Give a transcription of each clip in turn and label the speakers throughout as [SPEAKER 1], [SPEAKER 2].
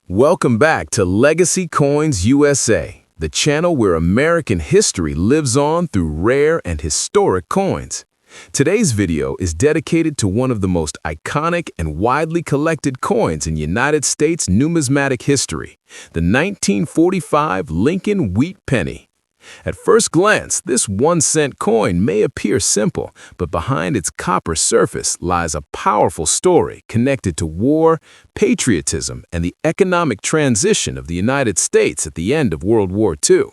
[SPEAKER 1] Welcome back to Legacy Coins USA, the channel where American history lives on through rare and historic coins. Today's video is dedicated to one of the most iconic and widely collected coins in United States numismatic history, the 1945 Lincoln Wheat Penny. At first glance, this 1-cent coin may appear simple, but behind its copper surface lies a powerful story connected to war, patriotism, and the economic transition of the United States at the end of World War II.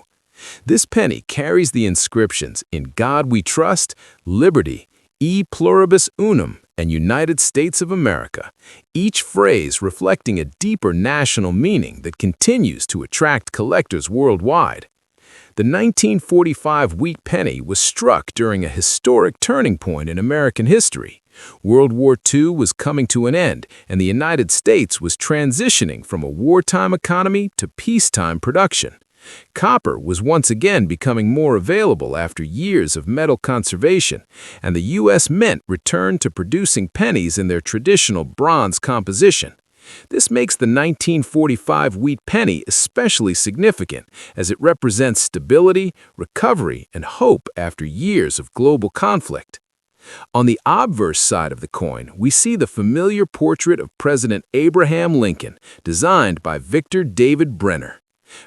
[SPEAKER 1] This penny carries the inscriptions "In God We Trust," "Liberty," "E Pluribus Unum," and "United States of America," each phrase reflecting a deeper national meaning that continues to attract collectors worldwide. The 1945 wheat penny was struck during a historic turning point in American history. World War II was coming to an end, and the United States was transitioning from a wartime economy to peacetime production. Copper was once again becoming more available after years of metal conservation, and the U.S. Mint returned to producing pennies in their traditional bronze composition. This makes the 1945 wheat penny especially significant, as it represents stability, recovery, and hope after years of global conflict. On the obverse side of the coin, we see the familiar portrait of President Abraham Lincoln, designed by Victor David Brenner.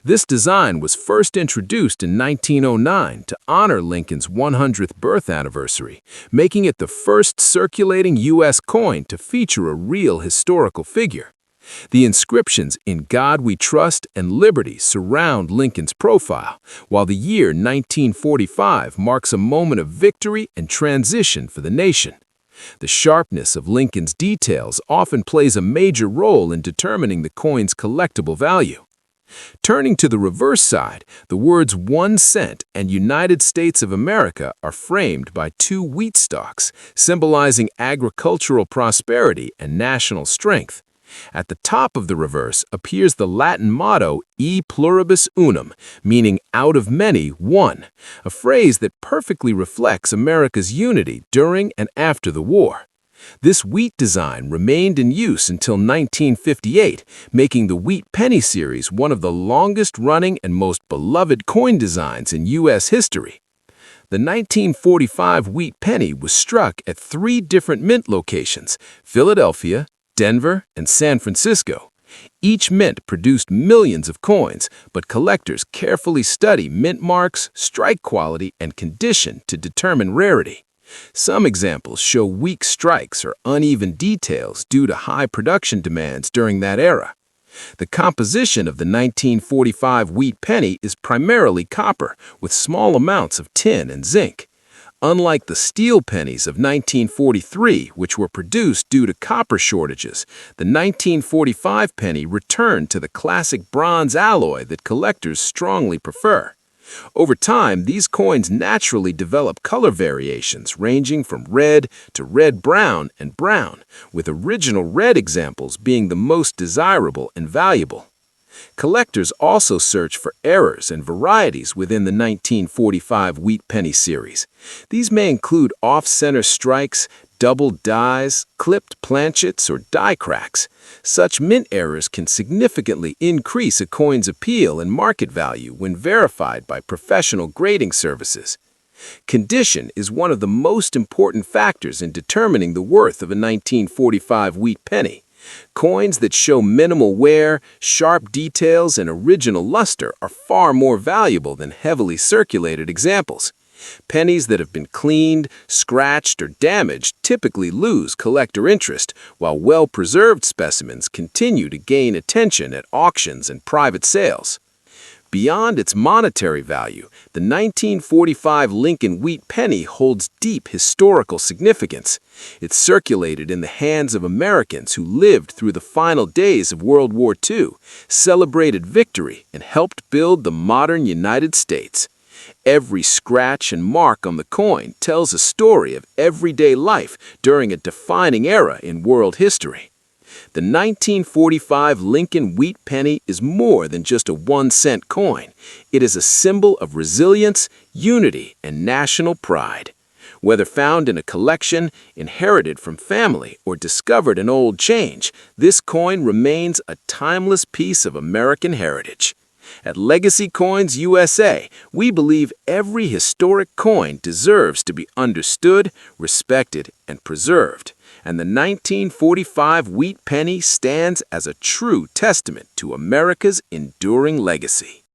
[SPEAKER 1] This design was first introduced in 1909 to honor Lincoln's 100th birth anniversary, making it the first circulating U.S. coin to feature a real historical figure. The inscriptions "In God We Trust" and "Liberty" surround Lincoln's profile, while the year 1945 marks a moment of victory and transition for the nation. The sharpness of Lincoln's details often plays a major role in determining the coin's collectible value. Turning to the reverse side, the words 1 cent and United States of America are framed by two wheat stalks, symbolizing agricultural prosperity and national strength. At the top of the reverse appears the Latin motto "E Pluribus Unum," meaning "out of many, one," a phrase that perfectly reflects America's unity during and after the war. This wheat design remained in use until 1958, making the Wheat Penny series one of the longest-running and most beloved coin designs in U.S. history. The 1945 wheat penny was struck at 3 different mint locations: Philadelphia, Denver, and San Francisco. Each mint produced millions of coins, but collectors carefully study mint marks, strike quality, and condition to determine rarity. Some examples show weak strikes or uneven details due to high production demands during that era. The composition of the 1945 wheat penny is primarily copper, with small amounts of tin and zinc. Unlike the steel pennies of 1943, which were produced due to copper shortages, the 1945 penny returned to the classic bronze alloy that collectors strongly prefer. Over time, these coins naturally develop color variations ranging from red to red-brown and brown, with original red examples being the most desirable and valuable. Collectors also search for errors and varieties within the 1945 wheat penny series. These may include off-center strikes, double dies, clipped planchets, or die cracks. Such mint errors can significantly increase a coin's appeal and market value when verified by professional grading services. Condition is one of the most important factors in determining the worth of a 1945 wheat penny. Coins that show minimal wear, sharp details, and original luster are far more valuable than heavily circulated examples. Pennies that have been cleaned, scratched, or damaged typically lose collector interest, while well-preserved specimens continue to gain attention at auctions and private sales. Beyond its monetary value, the 1945 Lincoln wheat penny holds deep historical significance. It circulated in the hands of Americans who lived through the final days of World War II, celebrated victory, and helped build the modern United States. Every scratch and mark on the coin tells a story of everyday life during a defining era in world history. The 1945 Lincoln wheat penny is more than just a 1-cent coin. It is a symbol of resilience, unity, and national pride. Whether found in a collection, inherited from family, or discovered in old change, this coin remains a timeless piece of American heritage. At Legacy Coins USA, we believe every historic coin deserves to be understood, respected, and preserved, and the 1945 wheat penny stands as a true testament to America's enduring legacy.